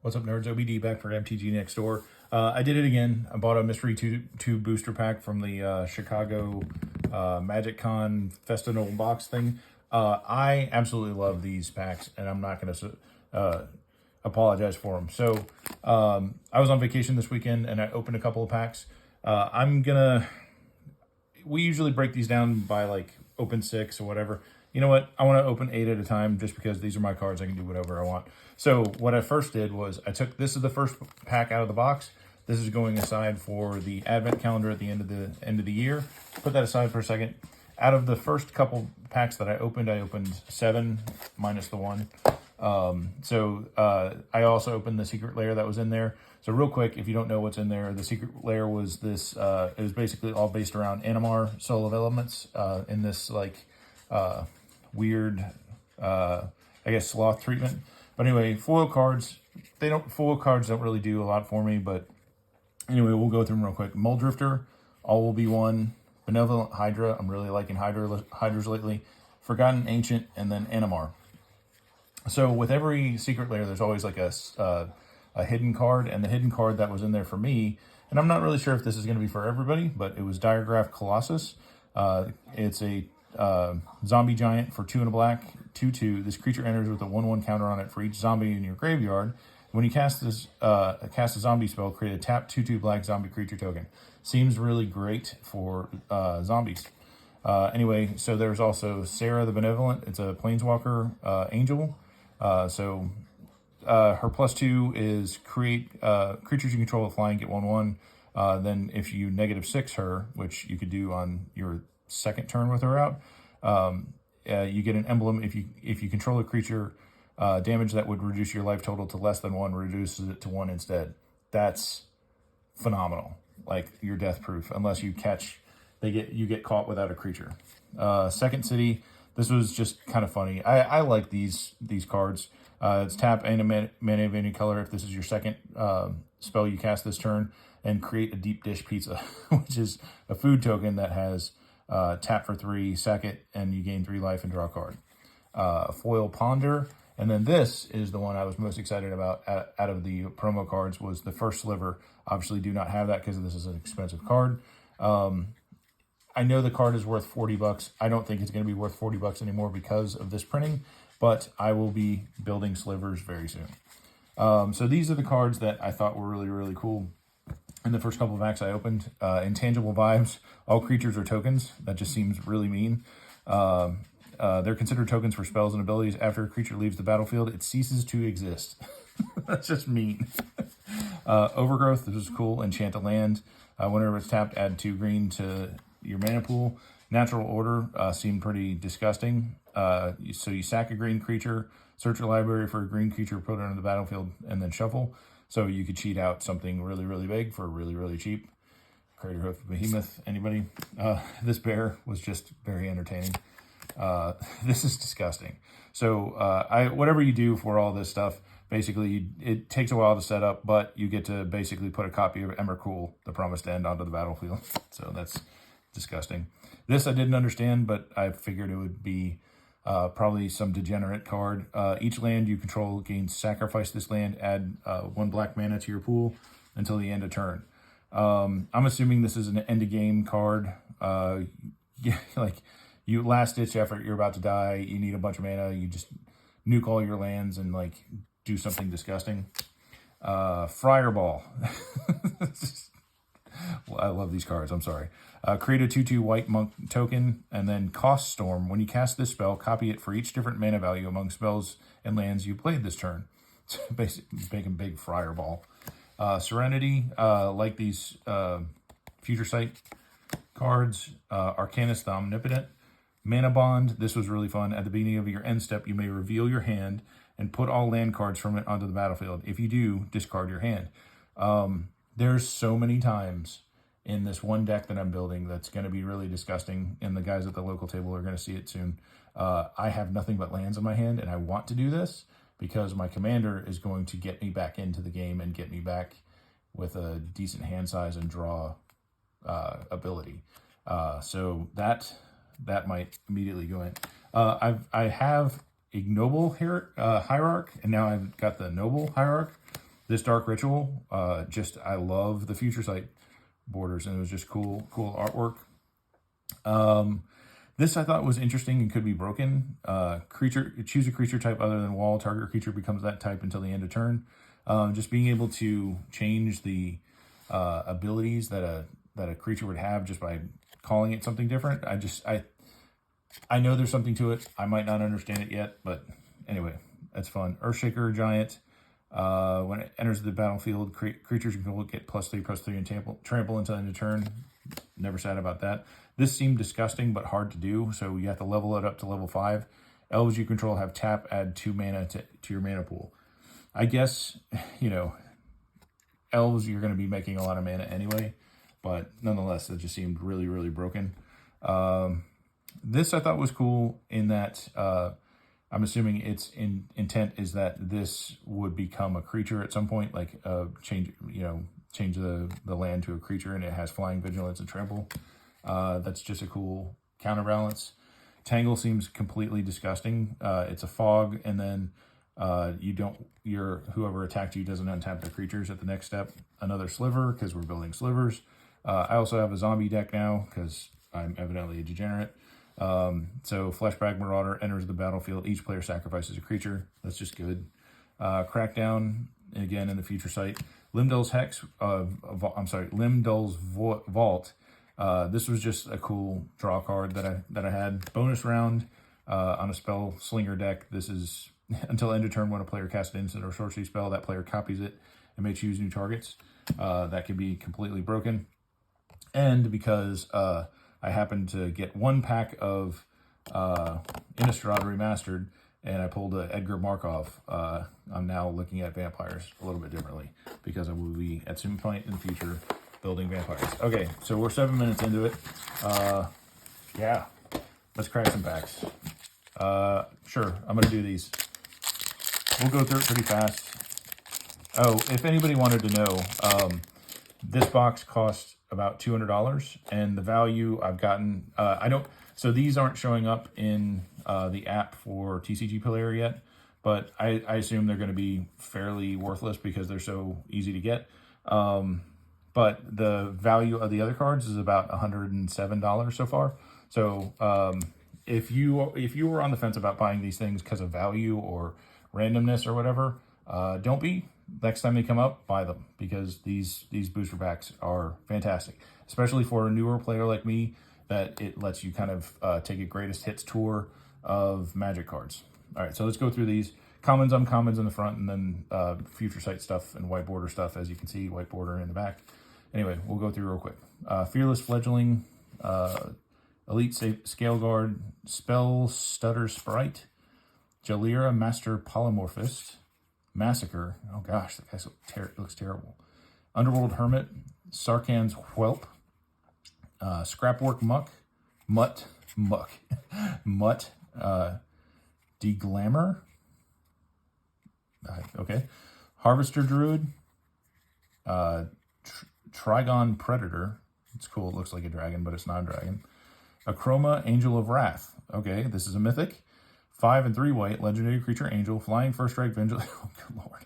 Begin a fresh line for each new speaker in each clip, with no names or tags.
What's up, nerds? OBD back for MTG Next Door. I did it again. I bought a mystery two booster pack from the Chicago Magic Con Festival box thing. I absolutely love these packs, and I'm not going to apologize for them. So I was on vacation this weekend, and I opened a couple of packs. We usually break these down by like open 6 or whatever. You know what? I want to open 8 at a time just because these are my cards. I can do whatever I want. So what I first did was this is the first pack out of the box. This is going aside for the advent calendar at the end of the year. Put that aside for a second. Out of the first couple packs that I opened 7 minus the 1. I also opened the secret layer that was in there. So real quick, if you don't know what's in there, the secret layer was this, it was basically all based around Animar Soul of Elements in this like weird, I guess, sloth treatment. But anyway, foil cards don't really do a lot for me, but anyway, we'll go through them real quick. Mold Drifter, All Will Be One, Benevolent Hydra, I'm really liking Hydras lately, Forgotten Ancient, and then Animar. So with every secret layer, there's always like a hidden card, and the hidden card that was in there for me, and I'm not really sure if this is going to be for everybody, but it was Diagraph Colossus. It's a zombie giant for 2 and a black, 2/2. This creature enters with a 1/1 counter on it for each zombie in your graveyard. When you cast a zombie spell, create a tap 2/2 black zombie creature token. Seems really great for zombies. Anyway, so there's also Sarah the Benevolent. It's a Planeswalker angel. Her +2 is create creatures you control with flying, get 1/1. Then if you -6 her, which you could do on your second turn with her out, you get an emblem. If you control a creature, damage that would reduce your life total to less than 1 reduces it to 1 instead. That's phenomenal. Like, you're death proof unless you get caught without a creature. Second City. This was just kind of funny. I like these cards. It's tap and a mana of any color if this is your second spell you cast this turn, and create a deep dish pizza, which is a food token that has tap for 3, sack it, and you gain 3 life and draw a card. Foil Ponder, and then this is the one I was most excited about out of the promo cards, was the first Sliver. Obviously do not have that because this is an expensive card. I know the card is worth $40. I don't think it's going to be worth $40 anymore because of this printing, but I will be building slivers very soon. So these are the cards that I thought were really, really cool. In the first couple of packs I opened, Intangible Vibes, all creatures are tokens. That just seems really mean. They're considered tokens for spells and abilities. After a creature leaves the battlefield, it ceases to exist. That's just mean. Overgrowth, this is cool. Enchant a land. Whenever it's tapped, add 2 green to your mana pool. Natural Order seemed pretty disgusting. So you sack a green creature, search your library for a green creature, put it on the battlefield, and then shuffle. So you could cheat out something really, really big for really, really cheap. Craterhoof Behemoth, anybody? This bear was just very entertaining. This is disgusting. So whatever you do for all this stuff, basically it takes a while to set up, but you get to basically put a copy of Emrakul, the Promised End, onto the battlefield. So that's disgusting. This I didn't understand, but I figured it would be probably some degenerate card. Each land you control gains sacrifice this land, add 1 black mana to your pool until the end of turn. I'm assuming this is an end of game card. Yeah, like you last ditch effort, you're about to die, you need a bunch of mana, you just nuke all your lands and like do something disgusting. Friarball. I love these cards, I'm sorry. Create a 2/2 white monk token, and then Cost Storm. When you cast this spell, copy it for each different mana value among spells and lands you played this turn. Basically, making big Friarball. Serenity, like these Future Sight cards. Arcanist the Omnipotent. Mana Bond, this was really fun. At the beginning of your end step, you may reveal your hand and put all land cards from it onto the battlefield. If you do, discard your hand. There's so many times in this one deck that I'm building that's going to be really disgusting, and the guys at the local table are going to see it soon. I have nothing but lands in my hand, and I want to do this because my commander is going to get me back into the game and get me back with a decent hand size and draw ability. So that might immediately go in. I have Ignoble Hierarch, and now I've got the Noble Hierarch. This Dark Ritual, I love the Future Sight borders, and it was just cool artwork. This I thought was interesting and could be broken. Choose a creature type other than wall. Target creature becomes that type until the end of turn. Just being able to change the abilities that a creature would have just by calling it something different. I know there's something to it. I might not understand it yet, but anyway, that's fun. Earthshaker Giant. When it enters the battlefield, creatures can get +3/+3 and trample until end of turn. Never sad about that. This seemed disgusting but hard to do, so you have to level it up to level 5. Elves you control have tap, add 2 mana to your mana pool. I guess, elves, you're going to be making a lot of mana anyway, but nonetheless, it just seemed really, really broken. This I thought was cool in that I'm assuming its intent is that this would become a creature at some point, like change the land to a creature, and it has flying, vigilance, and trample. That's just a cool counterbalance. Tangle seems completely disgusting. It's a fog, and then whoever attacked you doesn't untap their creatures at the next step. Another sliver, because we're building slivers. I also have a zombie deck now, because I'm evidently a degenerate. So Fleshbag Marauder enters the battlefield. Each player sacrifices a creature. That's just good. Crackdown, again in the Future Sight. Limdell's Limdell's Vault. This was just a cool draw card that I had. Bonus round on a Spell Slinger deck. This is until end of turn when a player casts an instant or sorcery spell, that player copies it and may choose new targets. That can be completely broken. And because I happened to get 1 pack of Innistrad Remastered, and I pulled a Edgar Markov, I'm now looking at vampires a little bit differently, because I will be, at some point in the future, building vampires. Okay, so we're 7 minutes into it. Yeah, let's crack some packs. Sure, I'm going to do these. We'll go through it pretty fast. Oh, if anybody wanted to know, this box cost about $200, and the value I've gotten, so these aren't showing up in the app for TCG Player yet, but I assume they're going to be fairly worthless because they're so easy to get. But the value of the other cards is about $107 so far. So if you were on the fence about buying these things because of value or randomness or whatever, don't be. Next time they come up, buy them, because these booster packs are fantastic, especially for a newer player like me, that it lets you kind of take a greatest hits tour of Magic cards. All right, so let's go through these. Commons, uncommons in the front, and then Future Sight stuff and white border stuff, as you can see, white border in the back. Anyway, we'll go through real quick. Fearless Fledgling, Elite Scale Guard, Spell Stutter Sprite, Jalira Master Polymorphist, Massacre. Oh gosh, that guy looks terrible. Underworld Hermit, Sarkhan's Whelp, Scrapwork Mutt, Deglamor. Okay, Harvester Druid, Trigon Predator. It's cool. It looks like a dragon, but it's not a dragon. Acroma Angel of Wrath. Okay, this is a mythic. 5 and 3 white, legendary creature angel, flying, first strike, vigilance. Oh, good lord.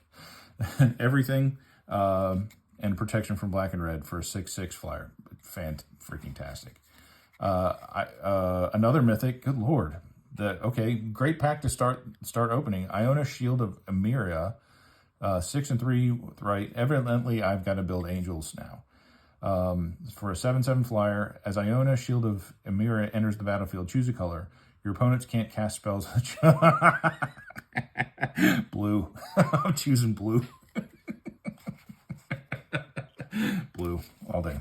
Everything, and protection from black and red for a 6/6 flyer. Freaking-tastic. Another mythic, good lord. Okay, great pack to start opening. Iona Shield of Emeria, 6 and 3 right. Evidently, I've got to build angels now. For a 7/7 flyer, as Iona Shield of Emeria enters the battlefield, choose a color. Your opponents can't cast spells. Blue. I'm choosing blue. Blue all day.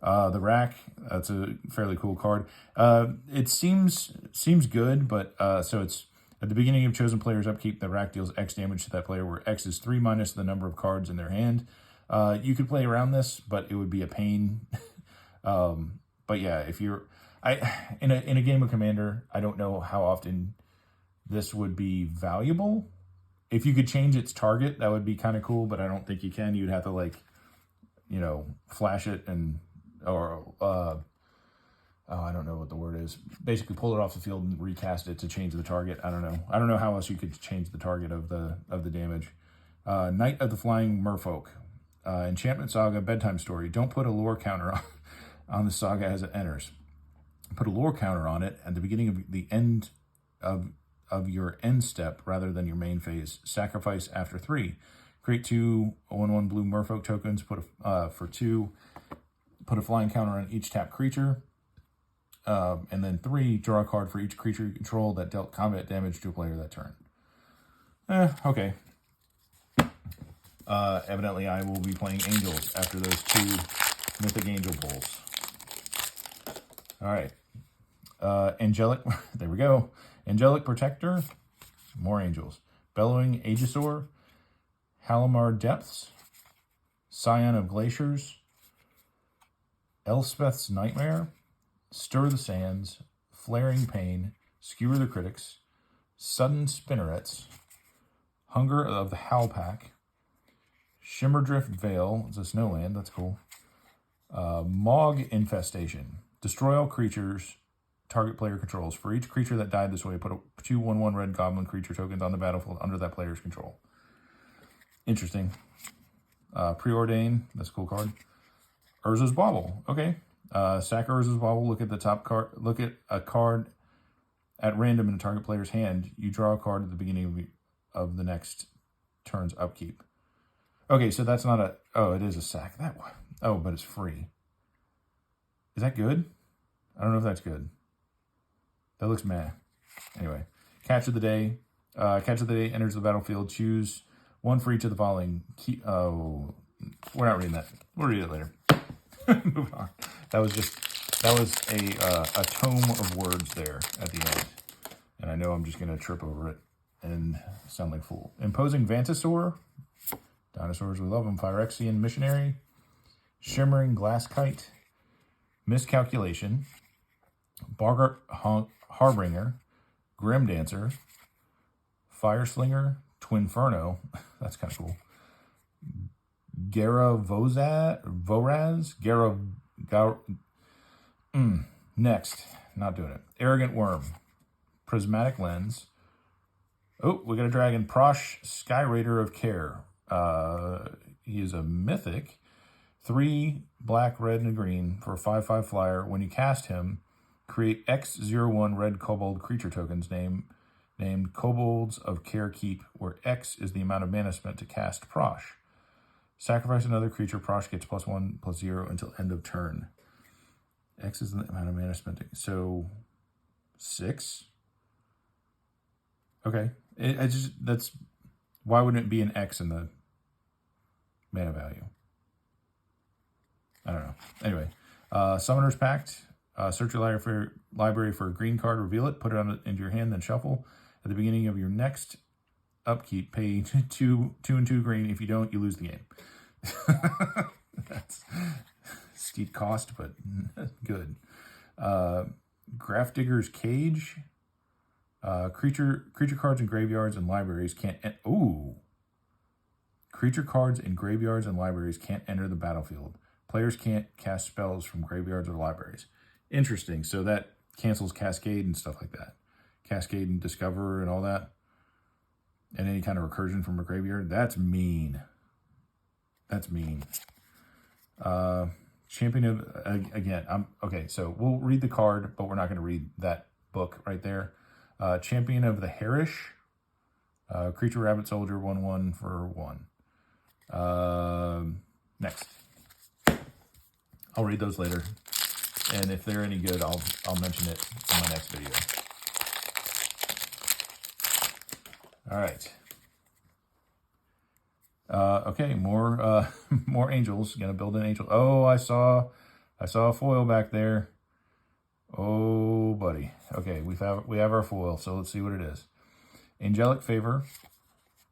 The Rack, that's a fairly cool card. It seems good, but so it's at the beginning of chosen player's upkeep, the Rack deals X damage to that player, where X is 3 minus the number of cards in their hand. You could play around this, but it would be a pain. But yeah, if you're in a game of Commander, I don't know how often this would be valuable. If you could change its target, that would be kind of cool, but I don't think you can. You'd have to flash it or I don't know what the word is. Basically pull it off the field and recast it to change the target. I don't know how else you could change the target of the damage. Knight of the Flying Merfolk. Enchantment Saga Bedtime Story. Don't put a lore counter on the saga as it enters. Put a lore counter on it at the beginning of the end of your end step rather than your main phase. Sacrifice after 3. Create 2 1/1 blue Merfolk tokens. For 2. Put a flying counter on each tapped creature. And then 3, draw a card for each creature you control that dealt combat damage to a player that turn. Okay. Evidently, I will be playing Angels after those 2 Mythic Angel Bowls. All right. Angelic, there we go. Angelic Protector, more Angels. Bellowing Aegisaur, Halimar Depths, Scion of Glaciers, Elspeth's Nightmare, Stir the Sands, Flaring Pain, Skewer the Critics, Sudden Spinnerets, Hunger of the Howlpack, Shimmerdrift Vale, it's a snowland, that's cool. Mog Infestation, destroy all creatures target player controls. For each creature that died this way, put 2 1/1 red goblin creature tokens on the battlefield under that player's control. Interesting. Preordain, that's a cool card. Urza's Bauble, okay. Sack Urza's Bauble, look at the top card, look at a card at random in a target player's hand. You draw a card at the beginning of the next turn's upkeep. Okay, so that's not a, oh, it is a sack. That one. Oh, but it's free. Is that good? I don't know if that's good. That looks meh. Anyway, Catch of the Day. Catch of the Day enters the battlefield. Choose 1 for each of the following. Oh, we're not reading that. We'll read it later. Moving on. That was a tome of words there at the end. And I know I'm just going to trip over it and sound like a fool. Imposing Vantasaur. Dinosaurs, we love them. Phyrexian Missionary. Shimmering Glasskite. Miscalculation. Boggart Harbinger. Grim Dancer. Fireslinger. Twinferno. That's kind of cool. Voraz. Next. Not doing it. Arrogant Worm. Prismatic Lens. Oh, we got a dragon. Prosh, Sky Raider of Care. He is a mythic. 3 black, red, and a green for a 5/5 flyer. When you cast him, create X01 red kobold creature tokens named Kobolds of Care Keep, where X is the amount of mana spent to cast Prosh. Sacrifice another creature. Prosh gets +1/+0 until end of turn. X is the amount of mana spent. So 6. Okay. Why wouldn't it be an X in the mana value? I don't know. Anyway, Summoner's Pact. Search your library for a green card, reveal it, put it into your hand, then shuffle. At the beginning of your next upkeep, pay 2 and 2 green. If you don't, you lose the game. That's steep cost, but good. Grafdigger's Cage. Creature cards in graveyards and libraries can't... Creature cards in graveyards and libraries can't enter the battlefield. Players can't cast spells from graveyards or libraries. Interesting. So that cancels Cascade and stuff like that. Cascade and Discover and all that. And any kind of recursion from a graveyard. That's mean. That's mean. Champion of... Again, okay, so we'll read the card, but we're not going to read that book right there. Champion of the Harish. Creature Rabbit Soldier, 1/1 for 1. Next. I'll read those later. And if they're any good, I'll mention it in my next video. All right. Okay, more angels. Gonna build an angel. Oh, I saw a foil back there. Oh, buddy. Okay, we have our foil, so let's see what it is. Angelic Favor,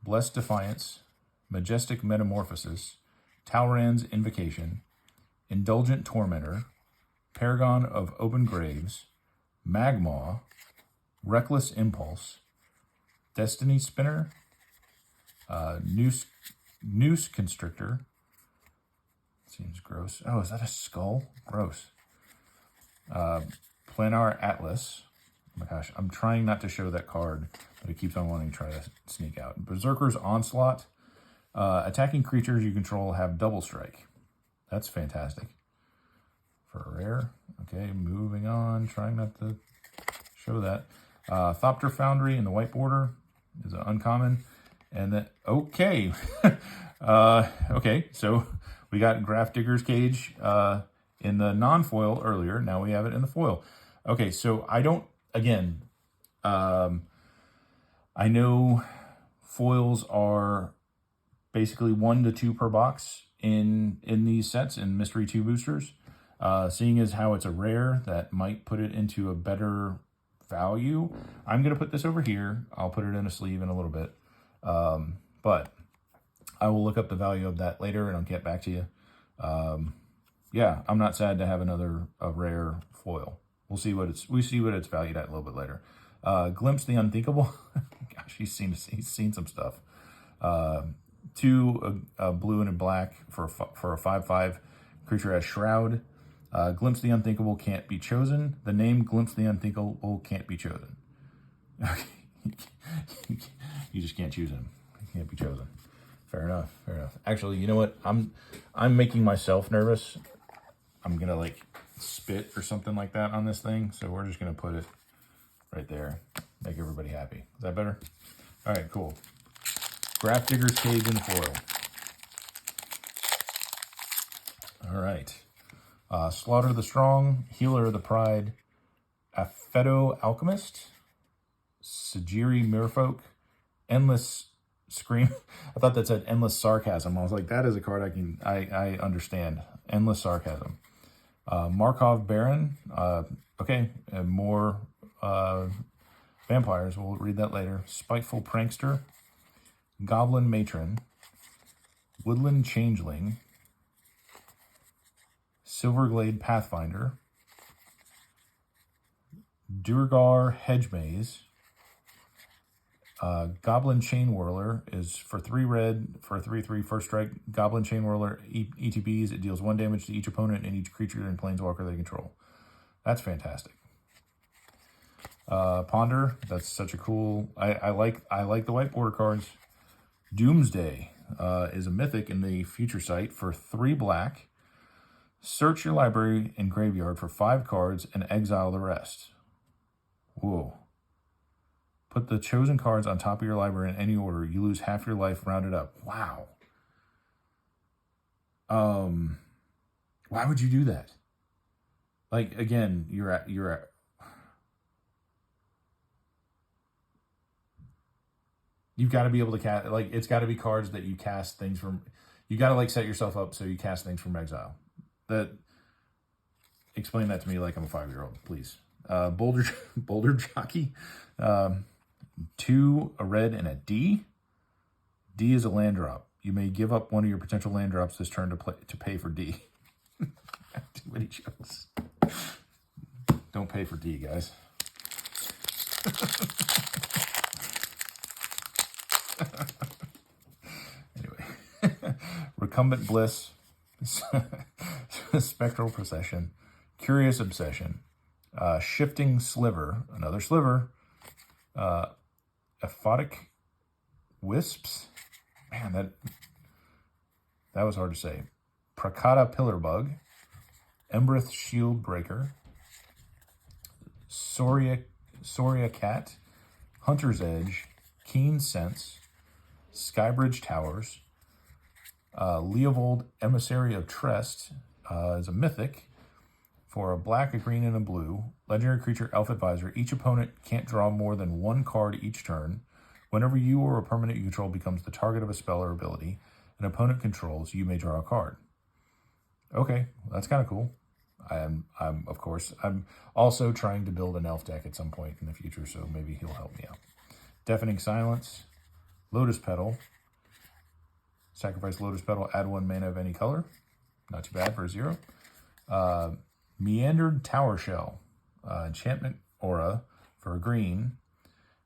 Blessed Defiance, Majestic Metamorphosis, Talrand's Invocation, Indulgent Tormentor, Paragon of Open Graves, Magmaw, Reckless Impulse, Destiny Spinner, Noose Constrictor. Seems gross. Oh, is that a skull? Gross. Planar Atlas. Oh my gosh, I'm trying not to show that card, but it keeps on wanting to try to sneak out. Berserker's Onslaught. Attacking creatures you control have double strike. That's fantastic. For a rare. Okay, moving on. Trying not to show that. Thopter Foundry in the white border is an uncommon. And then, okay. Okay, so we got Graph Digger's Cage in the non-foil earlier. Now we have it in the foil. Okay, so I don't, again, I know foils are basically 1 to 2 per box in these sets, in Mystery 2 boosters. Seeing as how it's a rare, that might put it into a better value. I'm going to put this over here. I'll put it in a sleeve in a little bit. But I will look up the value of that later and I'll get back to you. Yeah, I'm not sad to have a rare foil. We see what it's valued at a little bit later. Glimpse the Unthinkable. Gosh, he's seen some stuff. 2 blue and a black for a 5/5. Creature has Shroud. Glimpse the Unthinkable can't be chosen. The name Glimpse the Unthinkable can't be chosen. You just can't choose him. He can't be chosen. Fair enough. Fair enough. Actually, you know what? I'm making myself nervous. I'm gonna like spit or something like that on this thing. So we're just gonna put it right there. Make everybody happy. Is that better? All right, cool. Graph Digger's Cage in the foil. All right. Slaughter the Strong, Healer of the Pride, Affeto Alchemist, Sajiri Merfolk, Endless Scream. I thought that said Endless Sarcasm. I was like, that is a card I understand. Endless Sarcasm. Markov Baron. Okay, more vampires. We'll read that later. Spiteful Prankster, Goblin Matron, Woodland Changeling, Silverglade Pathfinder, Durgar Hedge Maze, Goblin Chain Whirler is for 3 red, for a 3/3 first strike. Goblin Chain Whirler ETBs. It deals 1 damage to each opponent and each creature and planeswalker they control. That's fantastic. Ponder. That's such a cool. I like the white border cards. Doomsday is a mythic in the future site for 3 black. Search your library and graveyard for 5 cards and exile the rest. Whoa. Put the chosen cards on top of your library in any order. You lose half your life rounded up. Wow. Why would you do that? Like, again, you're at you've got to be able to cast, like, it's got to be cards that you cast things from. You got to like set yourself up so you cast things from exile. Explain that to me like I'm a 5-year-old, please. Boulder Jockey. 2, a red, and a D. D is a land drop. You may give up one of your potential land drops this turn to pay for D. Too many jokes. Don't pay for D, guys. Anyway. Recumbent Bliss. Spectral Procession. Curious Obsession. Shifting Sliver. Another sliver. Aphotic Wisps. Man, that was hard to say. Prakata Pillarbug. Embrith Shield Breaker. Soria Cat. Hunter's Edge. Keen Sense. Skybridge Towers. Leovold Emissary of Trest is a mythic for a black, a green, and a blue. Legendary creature, Elf Advisor. Each opponent can't draw more than 1 card each turn. Whenever you or a permanent you control becomes the target of a spell or ability an opponent controls, you may draw a card. Okay, that's kind of cool. I'm also trying to build an elf deck at some point in the future, so maybe he'll help me out. Deafening Silence. Lotus Petal. Sacrifice Lotus Petal, add 1 mana of any color. Not too bad for a 0. Meandered Tower Shell. Enchantment Aura for a green.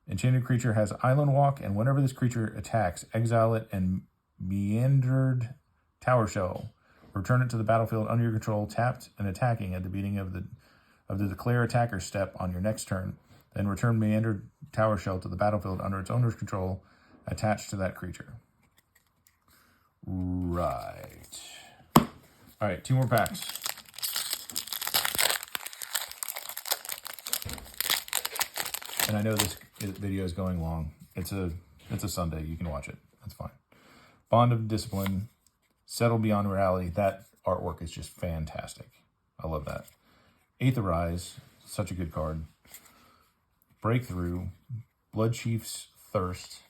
Enchanted creature has Island Walk, and whenever this creature attacks, exile it and Meandered Tower Shell. Return it to the battlefield under your control, tapped and attacking at the beginning of the declare attacker step on your next turn. Then return Meandered Tower Shell to the battlefield under its owner's control, attached to that creature. right. All right, 2 more packs. And I know this video is going long. It's a Sunday. You can watch it. That's fine. Bond of Discipline, Settle Beyond Reality. That artwork is just fantastic. I love that. Aetherize, such a good card. Breakthrough, Blood Chief's Thirst,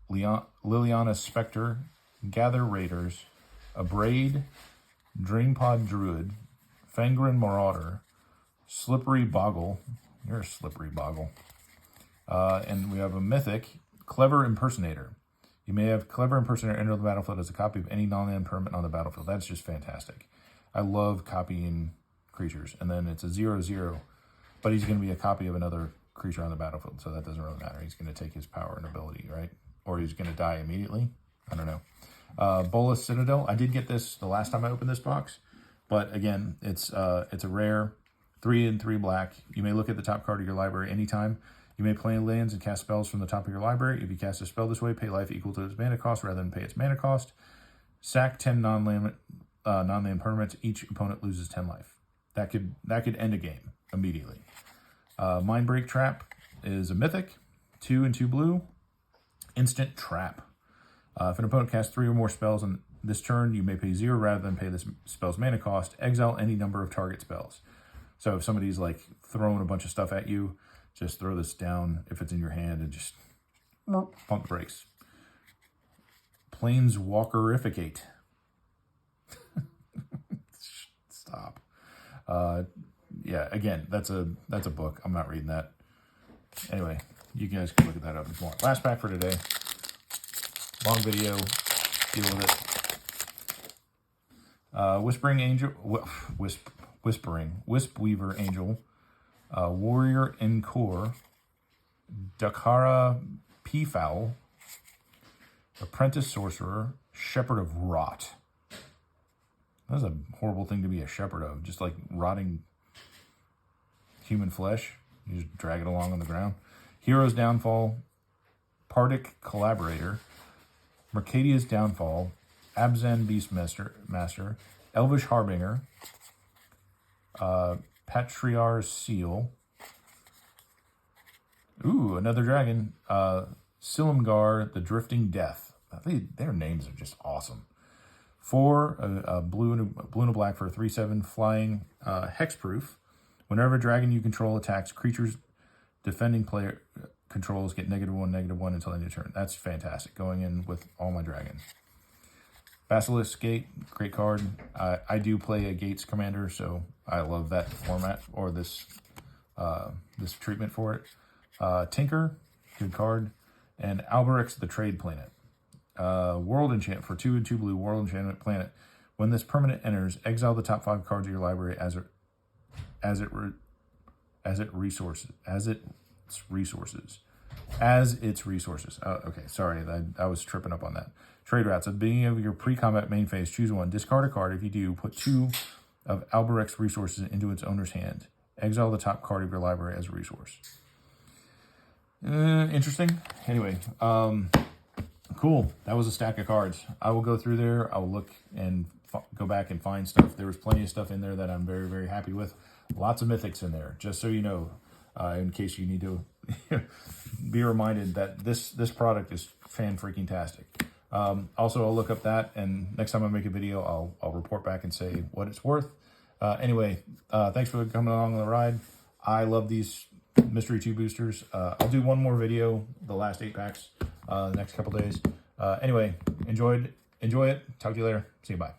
Liliana's Spectre, Gather Raiders, Abrade, Dreampod Druid, Fangren Marauder, Slippery Boggle. You're a slippery boggle. And we have a mythic, Clever Impersonator. You may have Clever Impersonator enter the battlefield as a copy of any non-land permanent on the battlefield. That's just fantastic. I love copying creatures. And then it's a 0/0, but he's going to be a copy of another creature on the battlefield, so that doesn't really matter. He's going to take his power and ability, right? Or he's going to die immediately. I don't know. Bolas Citadel. I did get this the last time I opened this box, but again, it's a rare, 3 and 3 black. You may look at the top card of your library anytime. You may play lands and cast spells from the top of your library. If you cast a spell this way, pay life equal to its mana cost rather than pay its mana cost. Sack 10 non-land permanents. Each opponent loses 10 life. That could end a game immediately. Mindbreak Trap is a mythic, 2 and 2 blue. Instant Trap. If an opponent casts 3 or more spells on this turn, you may pay 0 rather than pay this spell's mana cost. Exile any number of target spells. So if somebody's like throwing a bunch of stuff at you, just throw this down if it's in your hand and just pump the brakes. Planeswalkerificate. Stop. Yeah, again, that's a book. I'm not reading that. Anyway, you guys can look at that up if you want. Last pack for today. Long video. Deal with it. Whispering Angel. Wispweaver Angel. Warrior Encore. Dakara Peafowl. Apprentice Sorcerer. Shepherd of Rot. That's a horrible thing to be a shepherd of. Just like rotting human flesh. You just drag it along on the ground. Hero's Downfall. Pardic Collaborator. Mercadia's Downfall. Abzan Beastmaster. Elvish Harbinger. Patriarch's Seal. Ooh, another dragon. Silumgar, the Drifting Death. Their names are just awesome. 4 blue and a black for a 3/7 flying hexproof. Whenever a dragon you control attacks, creatures defending player controls get -1/-1 until end of turn. That's fantastic. Going in with all my dragons. Basilisk Gate, great card. I do play a Gates commander, so I love that format or this treatment for it. Tinker, good card. And Alberix, the Trade Planet. World Enchant for 2 and 2 blue. World Enchantment Planet. When this permanent enters, exile the top 5 cards of your library as its resources. Okay, sorry, I was tripping up on that. Trade routes. At the beginning of your pre-combat main phase, choose 1. Discard a card. If you do, put 2 of Alberix resources into its owner's hand. Exile the top card of your library as a resource. Interesting. Anyway, cool. That was a stack of cards. I will go through there. I will look and go back and find stuff. There was plenty of stuff in there that I'm very, very happy with. Lots of mythics in there, just so you know, in case you need to be reminded that this product is fan-freaking-tastic. Also, I'll look up that, and next time I make a video, I'll report back and say what it's worth. Anyway, thanks for coming along on the ride. I love these Mystery 2 boosters. I'll do one more video, the last 8 packs, the next couple days. Anyway, enjoy it. Talk to you later. See you. Bye.